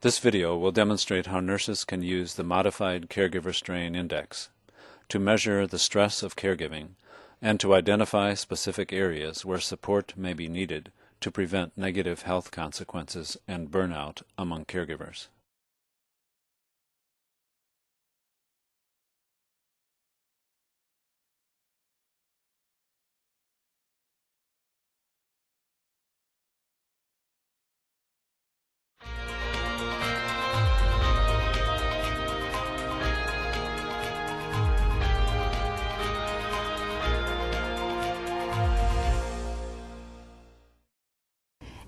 This video will demonstrate how nurses can use the Modified Caregiver Strain Index to measure the stress of caregiving and to identify specific areas where support may be needed to prevent negative health consequences and burnout among caregivers.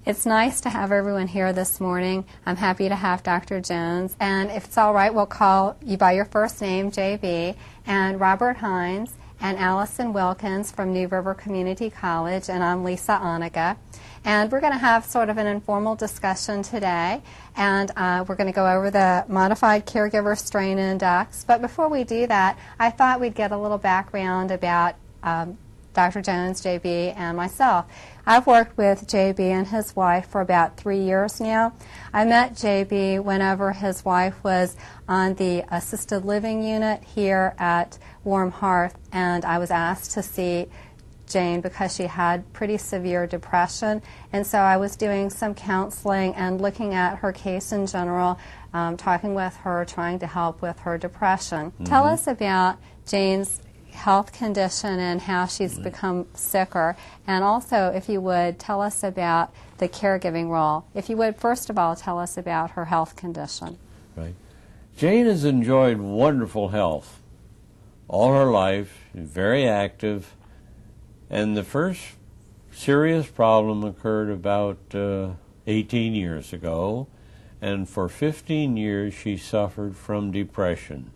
It's nice to have everyone here this morning. I'm happy to have Dr. Jones, and if it's all right, we'll call you by your first name, JB, and Robert Hines, and Allison Wilkins from New River Community College, and I'm Lisa Oniga. And we're going to have sort of an informal discussion today, and we're going to go over the Modified Caregiver Strain Index. But before we do that, I thought we'd get a little background about Dr. Jones, JB, and myself. I've worked with JB and his wife for about 3 years now. I met JB whenever his wife was on the assisted living unit here at Warm Hearth, and I was asked to see Jane because she had pretty severe depression, and so I was doing some counseling and looking at her case in general, talking with her, trying to help with her depression. Tell us about Jane's health condition and how she's become sicker, and also, if you would, tell us about the caregiving role. If you would, first of all, tell us about her health condition. Right. Jane has enjoyed wonderful health all her life, very active, and the first serious problem occurred about 18 years ago, and for 15 years she suffered from depression.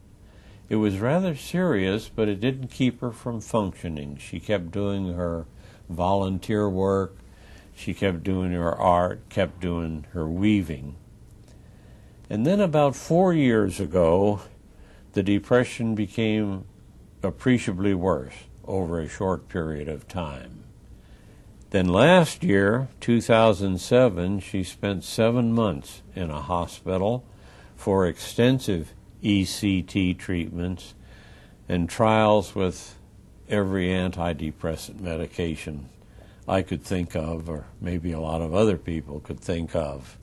It was rather serious, but it didn't keep her from functioning. She kept doing her volunteer work, she kept doing her art, kept doing her weaving. And then about 4 years ago, the depression became appreciably worse over a short period of time. Then last year, 2007, she spent 7 months in a hospital for extensive ECT treatments and trials with every antidepressant medication I could think of, or maybe a lot of other people could think of.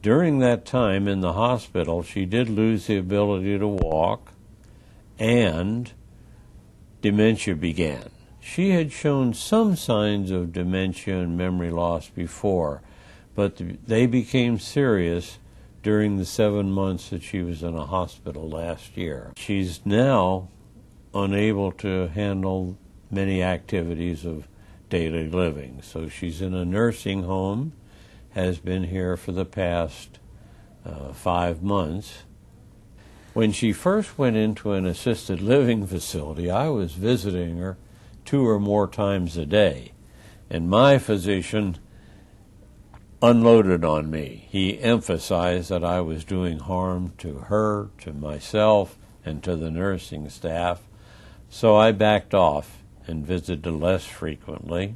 During that time in the hospital, she did lose the ability to walk, and dementia began. She had shown some signs of dementia and memory loss before, but they became serious during the 7 months that she was in a hospital last year. She's now unable to handle many activities of daily living. So she's in a nursing home, has been here for the past 5 months. When she first went into an assisted living facility, I was visiting her 2 or more times a day, and my physician unloaded on me. He emphasized that I was doing harm to her, to myself, and to the nursing staff, so I backed off and visited less frequently.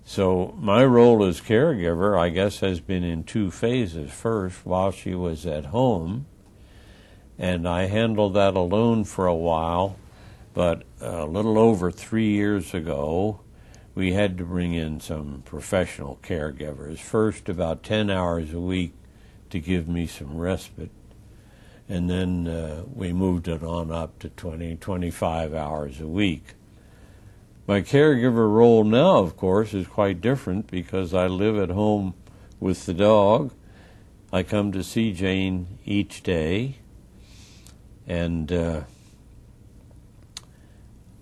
So my role as caregiver, I guess, has been in 2 phases. First, while she was at home, and I handled that alone for a while, but a little over 3 years ago, we had to bring in some professional caregivers. First, about 10 hours a week to give me some respite, and then we moved it on up to 20, 25 hours a week. My caregiver role now, of course, is quite different because I live at home with the dog. I come to see Jane each day, and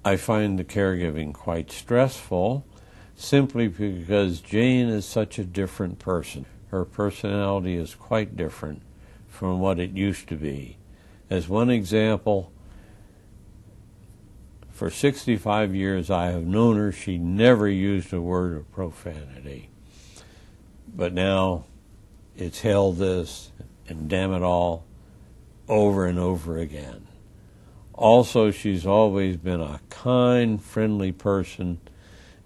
I find the caregiving quite stressful simply because Jane is such a different person. Her personality is quite different from what it used to be. As one example, for 65 years I have known her, she never used a word of profanity. But now it's hell this and damn it all over and over again. Also, she's always been a kind, friendly person,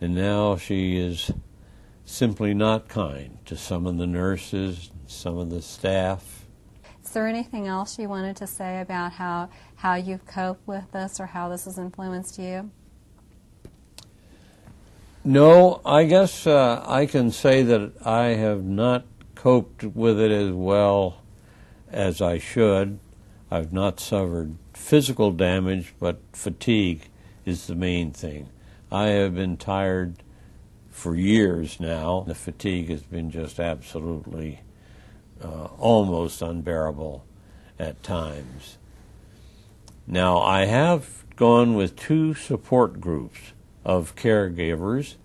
and now she is simply not kind to some of the nurses, some of the staff. Is there anything else you wanted to say about how you've coped with this or how this has influenced you? No, I guess I can say that I have not coped with it as well as I should. I've not suffered physical damage, but fatigue is the main thing. I have been tired for years now. The fatigue has been just absolutely almost unbearable at times. Now, I have gone with 2 support groups of caregivers.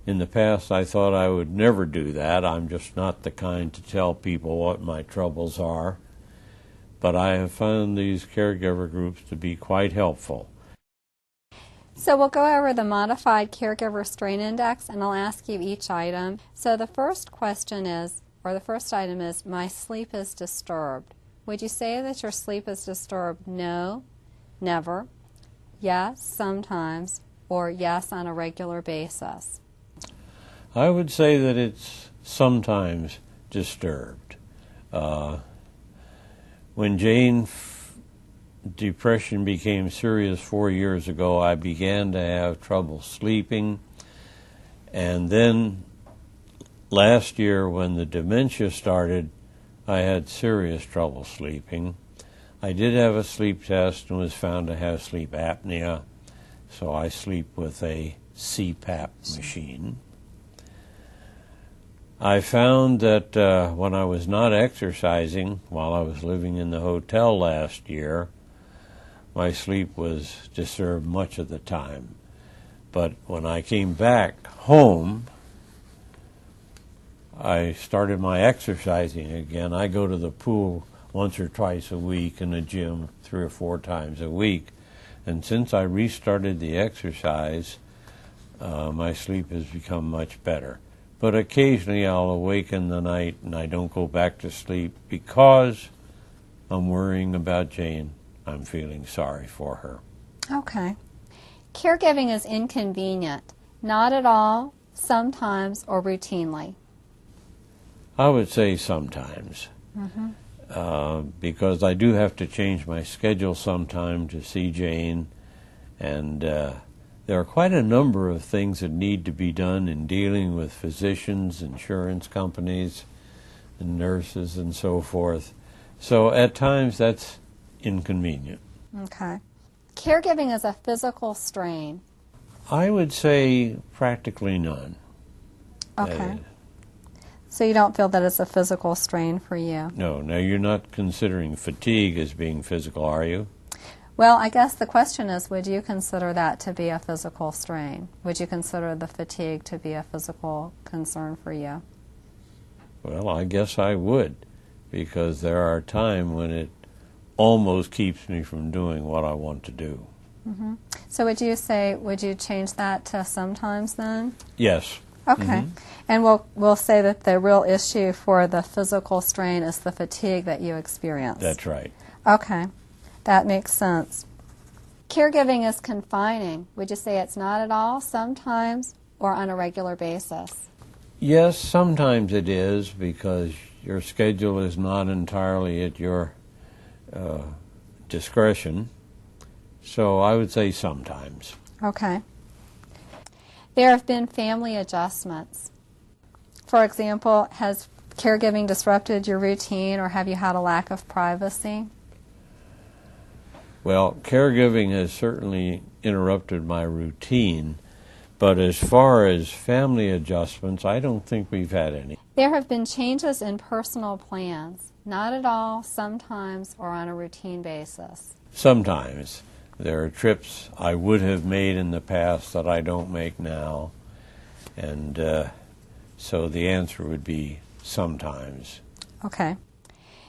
In the past, I thought I would never do that. I'm just not the kind to tell people what my troubles are. But I have found these caregiver groups to be quite helpful. So we'll go over the Modified Caregiver Strain Index, and I'll ask you each item. So the first question is, or the first item is, my sleep is disturbed. Would you say that your sleep is disturbed? No, never, yes, sometimes, or yes, on a regular basis? I would say that it's sometimes disturbed. When Jane's depression became serious 4 years ago, I began to have trouble sleeping. And then last year, when the dementia started, I had serious trouble sleeping. I did have a sleep test and was found to have sleep apnea, so I sleep with a CPAP machine. I found that when I was not exercising while I was living in the hotel last year, my sleep was disturbed much of the time. But when I came back home, I started my exercising again. I go to the pool once or twice a week and the gym 3 or 4 times a week. And since I restarted the exercise, my sleep has become much better. But occasionally I'll awake in the night and I don't go back to sleep because I'm worrying about Jane. I'm feeling sorry for her. Okay. Caregiving is inconvenient. Not at all, sometimes, or routinely. I would say sometimes. Because I do have to change my schedule sometime to see Jane, and there are quite a number of things that need to be done in dealing with physicians, insurance companies, and nurses, and so forth. So at times that's inconvenient. Okay. Caregiving is a physical strain. I would say practically none. Okay. So you don't feel that it's a physical strain for you? No. Now, you're not considering fatigue as being physical, are you? Well, I guess the question is, would you consider that to be a physical strain? Would you consider the fatigue to be a physical concern for you? Well, I guess I would, because there are times when it almost keeps me from doing what I want to do. So would you change that to sometimes then? Yes. Okay. And we'll say that the real issue for the physical strain is the fatigue that you experience. That's right. Okay. That makes sense. Caregiving is confining. Would you say it's not at all, sometimes, or on a regular basis? Yes, sometimes it is, because your schedule is not entirely at your discretion. So I would say sometimes. Okay. There have been family adjustments. For example, has caregiving disrupted your routine, or have you had a lack of privacy? Well, caregiving has certainly interrupted my routine, but as far as family adjustments, I don't think we've had any. There have been changes in personal plans. Not at all, sometimes, or on a routine basis. Sometimes. There are trips I would have made in the past that I don't make now, and so the answer would be sometimes. Okay.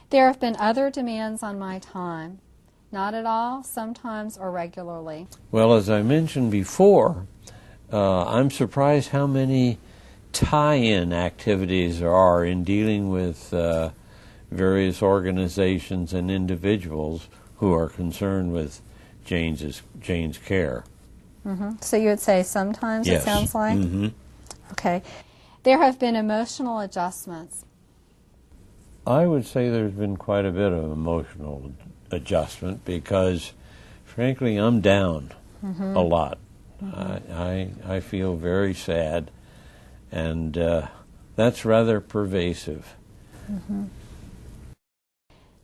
There have been other demands on my time. Not at all, sometimes, or regularly. Well, as I mentioned before, I'm surprised how many tie-in activities there are in dealing with various organizations and individuals who are concerned with Jane's care. So you would say sometimes, yes. It sounds like? Okay. There have been emotional adjustments. I would say there's been quite a bit of emotional adjustment because, frankly, I'm down a lot. I feel very sad, and that's rather pervasive.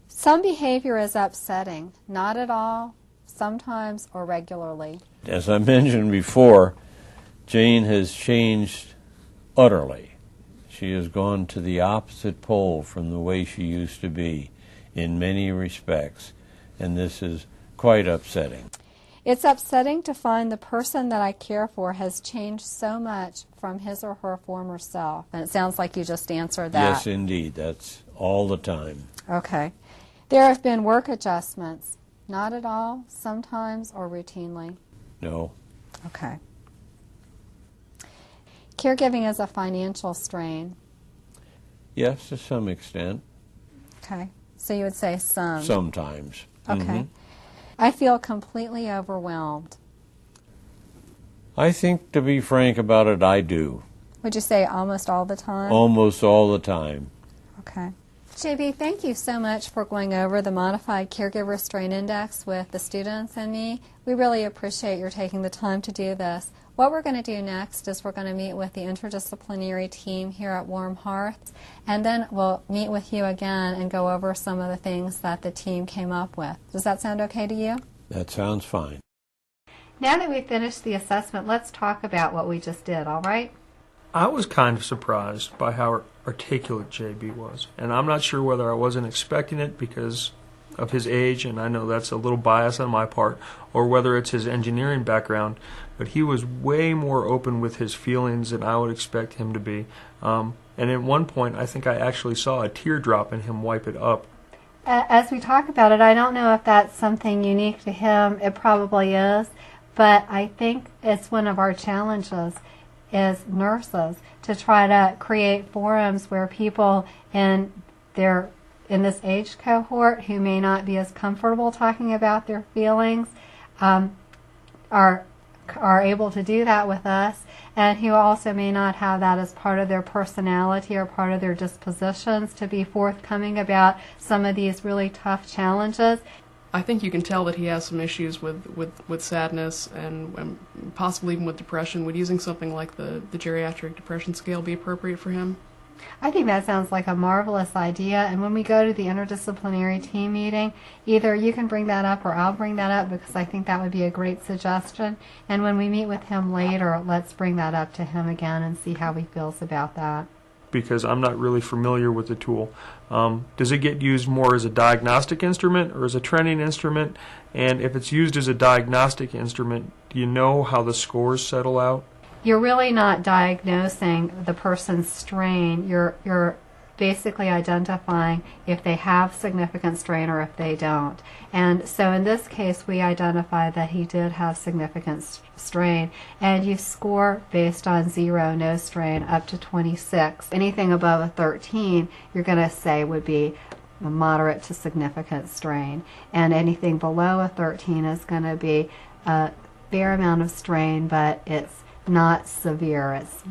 Some behavior is upsetting, not at all, sometimes, or regularly. As I mentioned before, Jane has changed utterly. She has gone to the opposite pole from the way she used to be in many respects, and this is quite upsetting. It's upsetting to find the person that I care for has changed so much from his or her former self. And it sounds like you just answered that. Yes, indeed. That's all the time. Okay. There have been work adjustments. Not at all, sometimes, or routinely. No. Okay. Caregiving is a financial strain. Yes, to some extent. Okay. So you would say some. Sometimes. Okay. I feel completely overwhelmed. I think, to be frank about it, I do. Would you say almost all the time? Almost all the time. Okay. JB, thank you so much for going over the Modified Caregiver Strain Index with the students and me. We really appreciate your taking the time to do this. What we're going to do next is we're going to meet with the interdisciplinary team here at Warm Hearths, and then we'll meet with you again and go over some of the things that the team came up with. Does that sound okay to you? That sounds fine. Now that we've finished the assessment, let's talk about what we just did, all right? I was kind of surprised by how articulate JB was, and I'm not sure whether I wasn't expecting it because of his age, and I know that's a little bias on my part, or whether it's his engineering background, but he was way more open with his feelings than I would expect him to be. And at one point, I think I actually saw a teardrop in him wipe it up. As we talk about it, I don't know if that's something unique to him. It probably is, but I think it's one of our challenges as nurses to try to create forums where people in this age cohort who may not be as comfortable talking about their feelings are able to do that with us, and who also may not have that as part of their personality or part of their dispositions to be forthcoming about some of these really tough challenges. I think you can tell that he has some issues with sadness and possibly even with depression. Would using something like the Geriatric Depression Scale be appropriate for him? I think that sounds like a marvelous idea, and when we go to the interdisciplinary team meeting, either you can bring that up or I'll bring that up because I think that would be a great suggestion. And when we meet with him later, let's bring that up to him again and see how he feels about that. Because I'm not really familiar with the tool. Does it get used more as a diagnostic instrument or as a training instrument? And if it's used as a diagnostic instrument, do you know how the scores settle out? You're really not diagnosing the person's strain. You're basically identifying if they have significant strain or if they don't. And so in this case, we identified that he did have significant strain, and you score based on 0, no strain, up to 26. Anything above a 13, you're going to say would be a moderate to significant strain, and anything below a 13 is going to be a fair amount of strain, but it's not severe. It's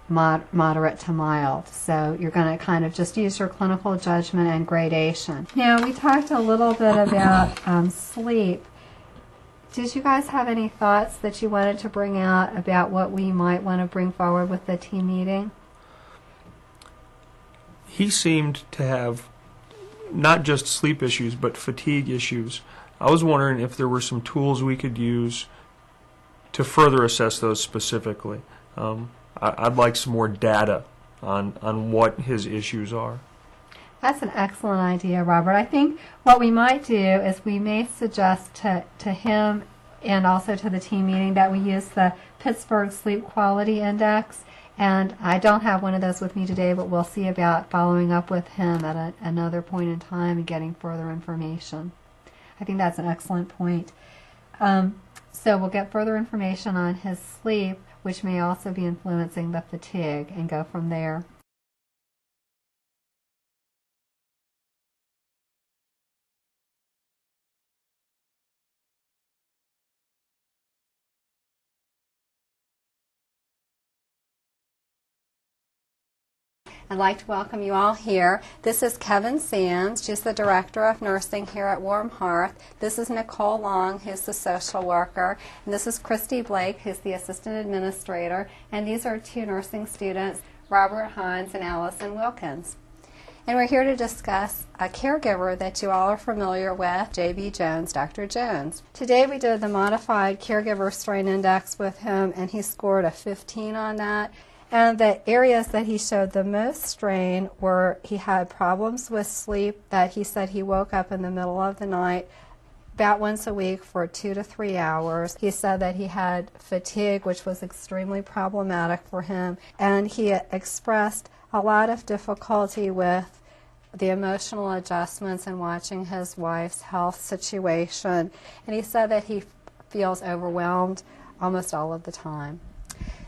moderate to mild. So you're going to kind of just use your clinical judgment and gradation. Now, we talked a little bit about sleep. Did you guys have any thoughts that you wanted to bring out about what we might want to bring forward with the team meeting? He seemed to have not just sleep issues, but fatigue issues. I was wondering if there were some tools we could use to further assess those specifically. I'd like some more data on what his issues are. That's an excellent idea, Robert. I think what we might do is we may suggest to him and also to the team meeting that we use the Pittsburgh Sleep Quality Index. And I don't have one of those with me today, but we'll see about following up with him at another point in time and getting further information. I think that's an excellent point. So we'll get further information on his sleep, which may also be influencing the fatigue, and go from there. I'd like to welcome you all here. This is Kevin Sands. She's the Director of Nursing here at Warm Hearth. This is Nicole Long, who's the social worker. And this is Christy Blake, who's the Assistant Administrator. And these are two nursing students, Robert Hines and Allison Wilkins. And we're here to discuss a caregiver that you all are familiar with, J.B. Jones, Dr. Jones. Today we did the Modified Caregiver Strain Index with him, and he scored a 15 on that. And the areas that he showed the most strain were he had problems with sleep, that he said he woke up in the middle of the night about once a week for 2 to 3 hours. He said that he had fatigue, which was extremely problematic for him, and he expressed a lot of difficulty with the emotional adjustments and watching his wife's health situation. And he said that he feels overwhelmed almost all of the time.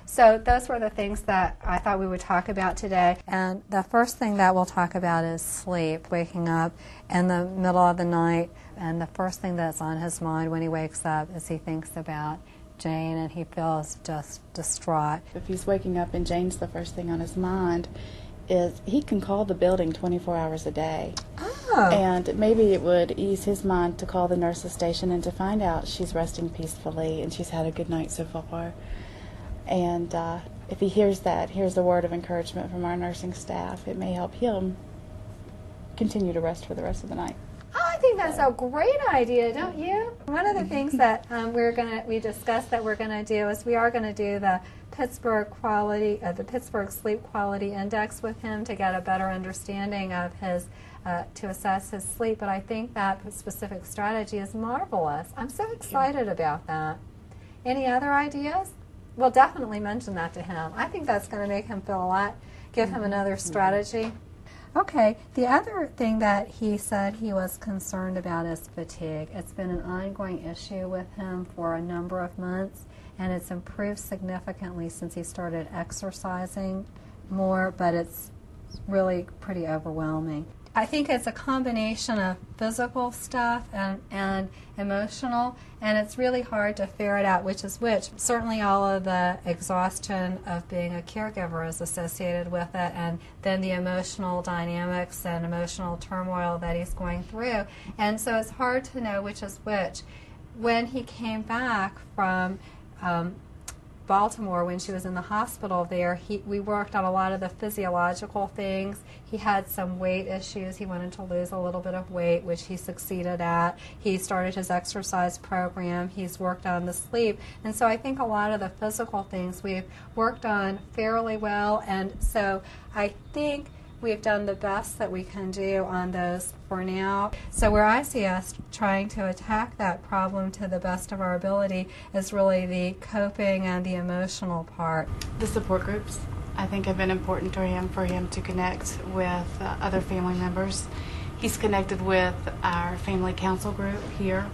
So those were the things that I thought we would talk about today. And the first thing that we'll talk about is sleep, waking up in the middle of the night. And the first thing that's on his mind when he wakes up is he thinks about Jane, and he feels just distraught. If he's waking up and Jane's the first thing on his mind, is he can call the building 24 hours a day. Oh. And maybe it would ease his mind to call the nurse's station and to find out she's resting peacefully and she's had a good night so far. And if he hears that, hears a word of encouragement from our nursing staff, it may help him continue to rest for the rest of the night. Oh, I think that's a great idea, don't you? One of the things that we discussed that we're going to do is we are going to do the Pittsburgh Sleep Quality Index with him to get a better understanding of his, to assess his sleep. But I think that specific strategy is marvelous. I'm so excited about that. Any other ideas? We'll definitely mention that to him. I think that's going to make him feel a lot, give him another strategy. Okay, the other thing that he said he was concerned about is fatigue. It's been an ongoing issue with him for a number of months, and it's improved significantly since he started exercising more, but it's really pretty overwhelming. I think it's a combination of physical stuff and emotional, and it's really hard to ferret out which is which. Certainly all of the exhaustion of being a caregiver is associated with it, and then the emotional dynamics and emotional turmoil that he's going through. And so it's hard to know which is which. When he came back from Baltimore, when she was in the hospital there, we worked on a lot of the physiological things. He had some weight issues. He wanted to lose a little bit of weight, which he succeeded at. He started his exercise program. He's worked on the sleep. And so I think a lot of the physical things we've worked on fairly well. And so I think we've done the best that we can do on those for now. So where I see us trying to attack that problem to the best of our ability is really the coping and the emotional part. The support groups, I think, have been important to him, for him to connect with other family members. He's connected with our family council group here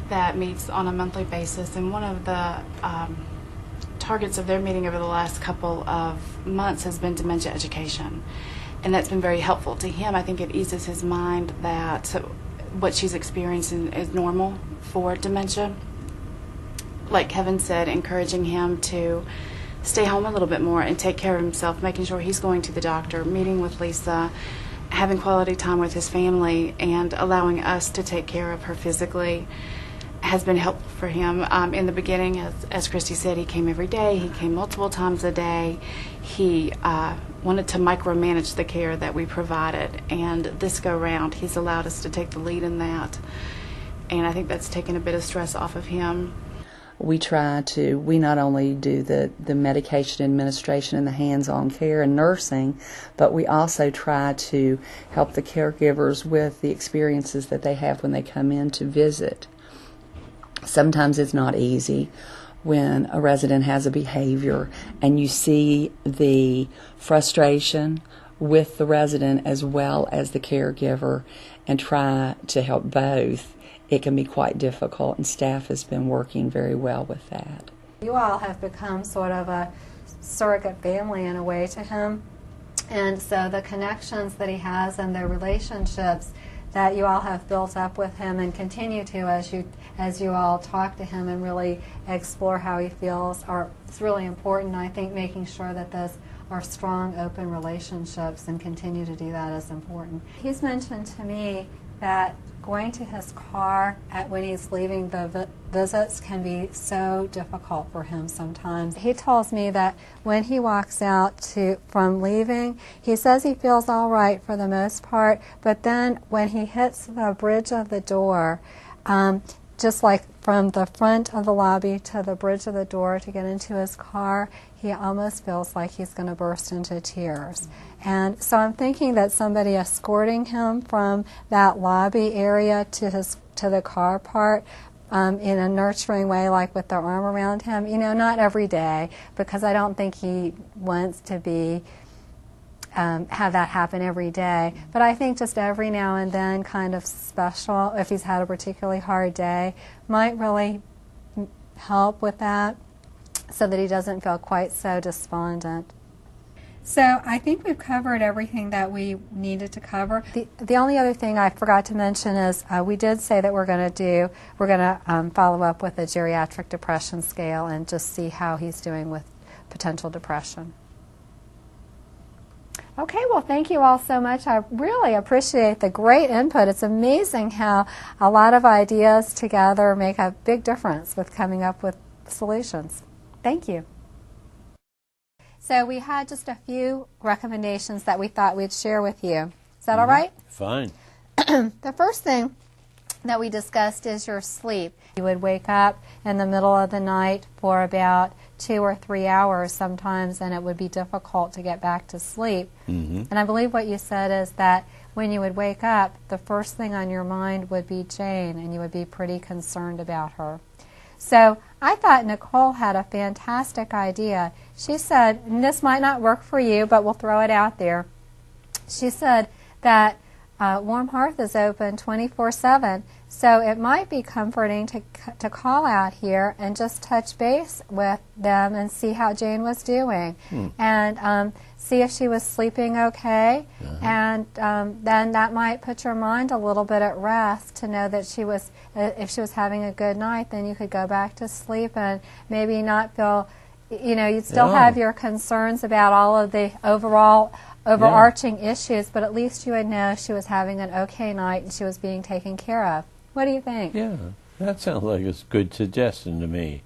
that meets on a monthly basis, and one of the targets of their meeting over the last couple of months has been dementia education, and that's been very helpful to him. I think it eases his mind that what she's experiencing is normal for dementia. Like Kevin said, encouraging him to stay home a little bit more and take care of himself, making sure he's going to the doctor, meeting with Lisa, having quality time with his family, and allowing us to take care of her physically has been helpful for him. In the beginning, as Christy said, he came every day. He came multiple times a day. He wanted to micromanage the care that we provided, and this go round, he's allowed us to take the lead in that, and I think that's taken a bit of stress off of him. We not only do the medication administration and the hands-on care and nursing, but we also try to help the caregivers with the experiences that they have when they come in to visit. Sometimes it's not easy when a resident has a behavior and you see the frustration with the resident as well as the caregiver and try to help both. It can be quite difficult, and staff has been working very well with that. You all have become sort of a surrogate family in a way to him, and so the connections that he has and the relationships that you all have built up with him and continue to as you all talk to him and really explore how he feels it's really important. I think making sure that those or strong, open relationships, and continue to do that is important. He's mentioned to me that going to his car when he's leaving the visits can be so difficult for him sometimes. He tells me that when he walks out from leaving, he says he feels all right for the most part, but then when he hits the bridge of the door, just like from the front of the lobby to the bridge of the door to get into his car, he almost feels like he's going to burst into tears. And so I'm thinking that somebody escorting him from that lobby area to the car part in a nurturing way, like with their arm around him, not every day, because I don't think he wants to be have that happen every day. But I think just every now and then, kind of special, if he's had a particularly hard day, might really help with that so that he doesn't feel quite so despondent. So I think we've covered everything that we needed to cover. The only other thing I forgot to mention is we did say that we're going to follow up with a geriatric depression scale and just see how he's doing with potential depression. Okay, well, thank you all so much. I really appreciate the great input. It's amazing how a lot of ideas together make a big difference with coming up with solutions. Thank you. So we had just a few recommendations that we thought we'd share with you. Is that all right? Fine. The first thing that we discussed is your sleep. You would wake up in the middle of the night for about 2 or 3 hours sometimes, and it would be difficult to get back to sleep. Mm-hmm. And I believe what you said is that when you would wake up, the first thing on your mind would be Jane, and you would be pretty concerned about her. So I thought Nicole had a fantastic idea. She said, and this might not work for you, but we'll throw it out there. She said that Warm Hearth is open 24/7, so it might be comforting to call out here and just touch base with them and see how Jane was doing, and see if she was sleeping okay, and then that might put your mind a little bit at rest to know that she was, if she was having a good night, then you could go back to sleep and maybe not feel, you'd still have your concerns about all of the overarching issues, but at least you would know she was having an okay night and she was being taken care of. What do you think? Yeah, that sounds like a good suggestion to me.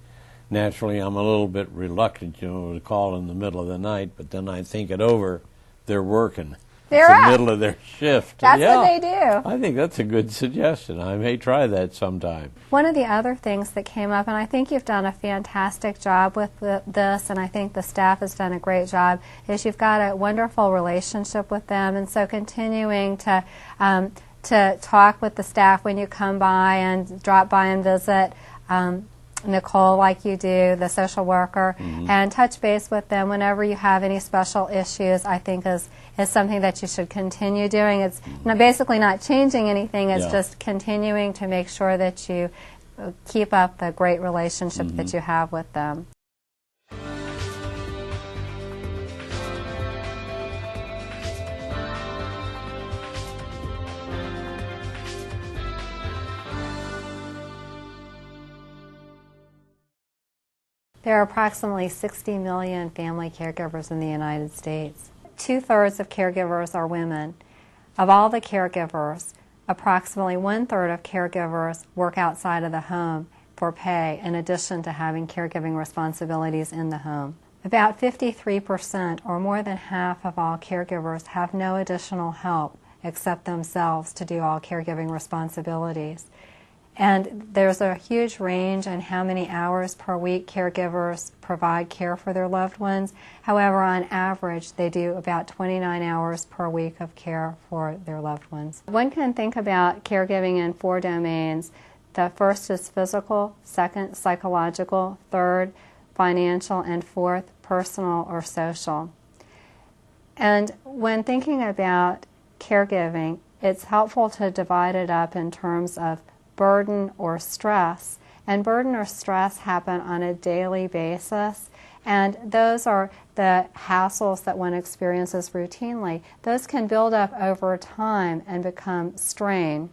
Naturally, I'm a little bit reluctant, to call in the middle of the night, but then I think it over. They're working. They're it's up. the middle of their shift. That's what they do. I think that's a good suggestion. I may try that sometime. One of the other things that came up, and I think you've done a fantastic job with this, and I think the staff has done a great job, is you've got a wonderful relationship with them, and so continuing to talk with the staff when you come by and drop by and visit Nicole like you do, the social worker, and touch base with them whenever you have any special issues, I think is something that you should continue doing. It's basically not changing anything, it's just continuing to make sure that you keep up the great relationship that you have with them. There are approximately 60 million family caregivers in the United States. 2/3 of caregivers are women. Of all the caregivers, approximately 1/3 of caregivers work outside of the home for pay, in addition to having caregiving responsibilities in the home. About 53%, or more than half of all caregivers, have no additional help except themselves to do all caregiving responsibilities. And there's a huge range in how many hours per week caregivers provide care for their loved ones. However, on average, they do about 29 hours per week of care for their loved ones. One can think about caregiving in 4 domains. The first is physical, second, psychological, third, financial, and fourth, personal or social. And when thinking about caregiving, it's helpful to divide it up in terms of burden or stress. And burden or stress happen on a daily basis, and those are the hassles that one experiences routinely. Those can build up over time and become strain.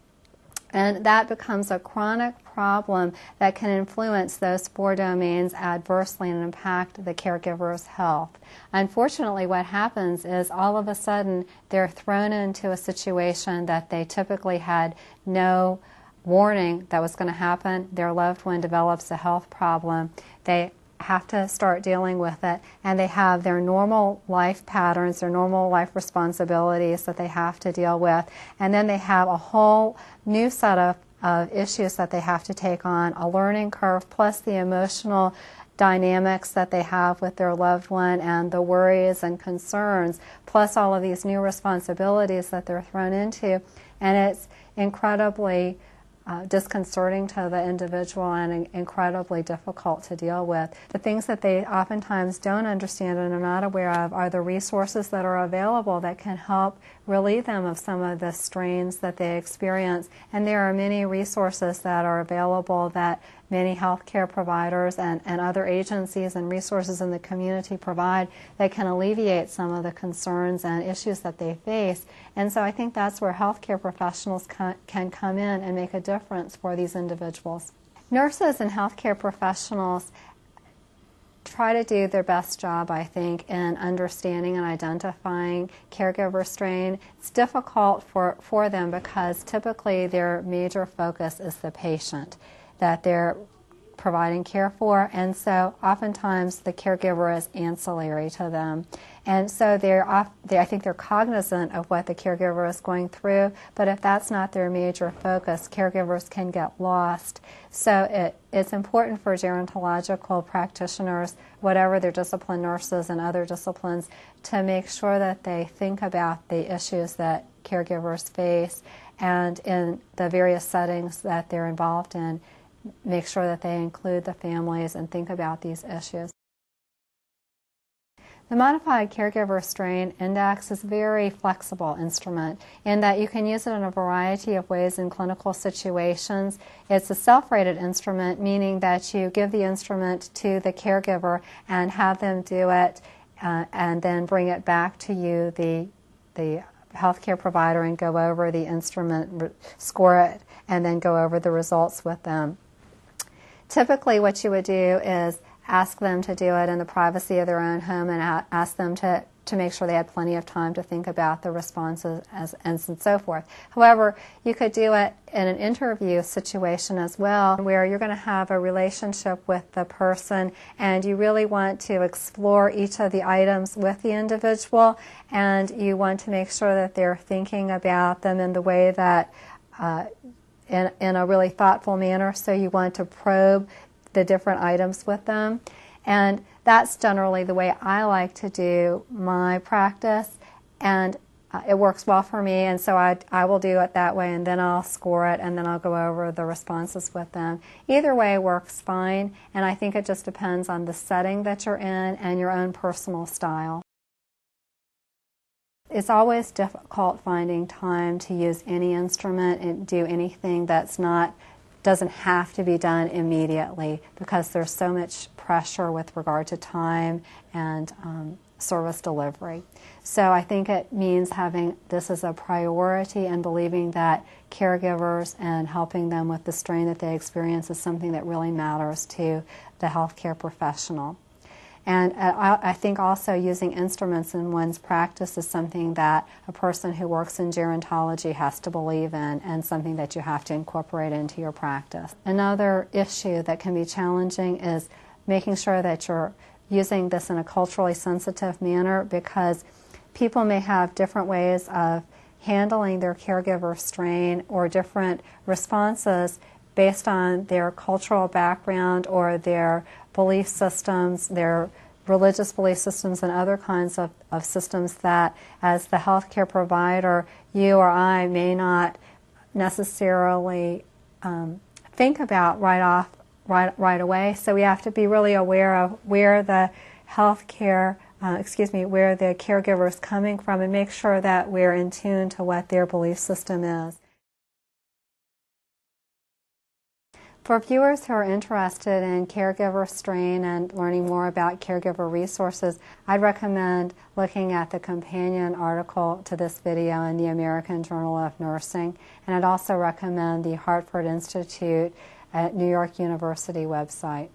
And that becomes a chronic problem that can influence those 4 domains adversely and impact the caregiver's health. Unfortunately, what happens is all of a sudden they're thrown into a situation that they typically had no warning that was going to happen. Their loved one develops a health problem. They have to start dealing with it, and they have their normal life patterns, their normal life responsibilities that they have to deal with, and then they have a whole new set of issues that they have to take on, a learning curve, plus the emotional dynamics that they have with their loved one and the worries and concerns, plus all of these new responsibilities that they're thrown into, and it's incredibly disconcerting to the individual and incredibly difficult to deal with. The things that they oftentimes don't understand and are not aware of are the resources that are available that can help relieve them of some of the strains that they experience. And there are many resources that are available that many healthcare providers and other agencies and resources in the community provide that can alleviate some of the concerns and issues that they face. And so I think that's where healthcare professionals can come in and make a difference for these individuals. Nurses and healthcare professionals try to do their best job, I think, in understanding and identifying caregiver strain. It's difficult for them because typically their major focus is the patient that they're providing care for, and so oftentimes the caregiver is ancillary to them. And so I think they're cognizant of what the caregiver is going through, but if that's not their major focus, caregivers can get lost. So it's important for gerontological practitioners, whatever their discipline, nurses and other disciplines, to make sure that they think about the issues that caregivers face, and in the various settings that they're involved in, make sure that they include the families and think about these issues. The Modified Caregiver Strain Index is a very flexible instrument in that you can use it in a variety of ways in clinical situations. It's a self-rated instrument, meaning that you give the instrument to the caregiver and have them do it and then bring it back to you, the healthcare provider, and go over the instrument, score it, and then go over the results with them. Typically what you would do is ask them to do it in the privacy of their own home and ask them to make sure they had plenty of time to think about the responses and so forth. However, you could do it in an interview situation as well, where you're going to have a relationship with the person and you really want to explore each of the items with the individual, and you want to make sure that they're thinking about them in the way that in a really thoughtful manner, so you want to probe the different items with them. And that's generally the way I like to do my practice, and it works well for me, and so I will do it that way, and then I'll score it, and then I'll go over the responses with them. Either way works fine, and I think it just depends on the setting that you're in and your own personal style. It's always difficult finding time to use any instrument and do anything doesn't have to be done immediately, because there's so much pressure with regard to time and service delivery. So I think it means having this as a priority and believing that caregivers and helping them with the strain that they experience is something that really matters to the healthcare professional. And I think also using instruments in one's practice is something that a person who works in gerontology has to believe in, and something that you have to incorporate into your practice. Another issue that can be challenging is making sure that you're using this in a culturally sensitive manner, because people may have different ways of handling their caregiver strain or different responses based on their cultural background or their belief systems, their religious belief systems and other kinds of systems that, as the healthcare provider, you or I may not necessarily think about right away. So we have to be really aware of where the where the caregiver is coming from, and make sure that we're in tune to what their belief system is. For viewers who are interested in caregiver strain and learning more about caregiver resources, I'd recommend looking at the companion article to this video in the American Journal of Nursing, and I'd also recommend the Hartford Institute at New York University website.